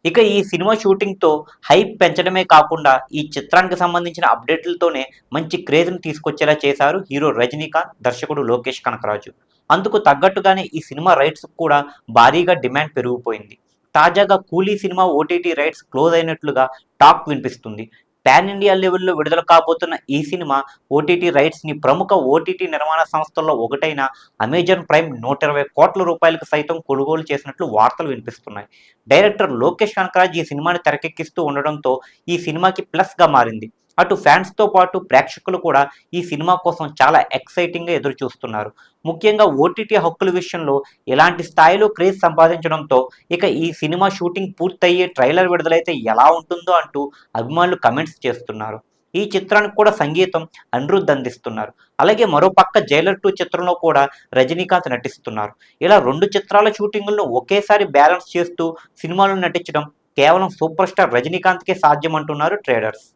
ఇక ఈ cinema షూటింగ్‌తో hype పెంచడమే కాకుండా, ఈ చిత్రానికి సంబంధించిన అప్డేట్‌లతోనే మంచి క్రేజ్‌ని తీసుకొచ్చేలా చేశారు హీరో రజనీకాంత్, దర్శకుడు లోకేష్ కనకరాజు. అందుకు తగ్గట్టుగానే ఈ సినిమా రైట్స్‌కి కూడా భారీగా డిమాండ్ పెరిగిపోయింది. తాజాగా 'కూలీ' సినిమా ఓటీటీ రైట్స్ క్లోజ్ అయినట్లుగా టాక్ వినిపిస్తుంది. పాన్ ఇండియా లెవెల్‌లో విడుదల కాబోతున్న ఈ సినిమా ఓటీటీ రైట్స్‌ని ప్రముఖ ఓటీటీ నిర్మాణ సంస్థల్లో ఒకటైన అమెజాన్ ప్రైమ్ ₹120,00,00,000 సైతం కొనుగోలు చేసినట్లు వార్తలు వినిపిస్తున్నాయి. డైరెక్టర్ లోకేష్ కనకరాజ్ ఈ సినిమాని తెరకెక్కిస్తూ ఉండడంతో ఈ సినిమాకి ప్లస్‌గా మారింది. అటు ఫ్యాన్స్‌తో పాటు ప్రేక్షకులు కూడా ఈ సినిమా కోసం చాలా ఎక్సైటింగ్‌గా ఎదురుచూస్తున్నారు. ముఖ్యంగా ఓటీటీ హక్కుల విషయంలో ఇలాంటి స్థాయిలో క్రేజ్ సంపాదించడంతో ఇక ఈ సినిమా షూటింగ్ పూర్తయ్యే ట్రైలర్ విడుదలైతే ఎలా ఉంటుందో అంటూ అభిమానులు కమెంట్స్ చేస్తున్నారు. ఈ చిత్రానికి కూడా సంగీతం అనిరుద్ అందిస్తున్నారు. అలాగే మరోపక్క 'జైలర్ 2' చిత్రంలో కూడా రజనీకాంత్ నటిస్తున్నారు. ఇలా 2 చిత్రాల షూటింగులను ఒకేసారి బ్యాలెన్స్ చేస్తూ సినిమాలో నటించడం కేవలం సూపర్ స్టార్ రజనీకాంత్‌కే సాధ్యమంటున్నారు ట్రేడర్స్.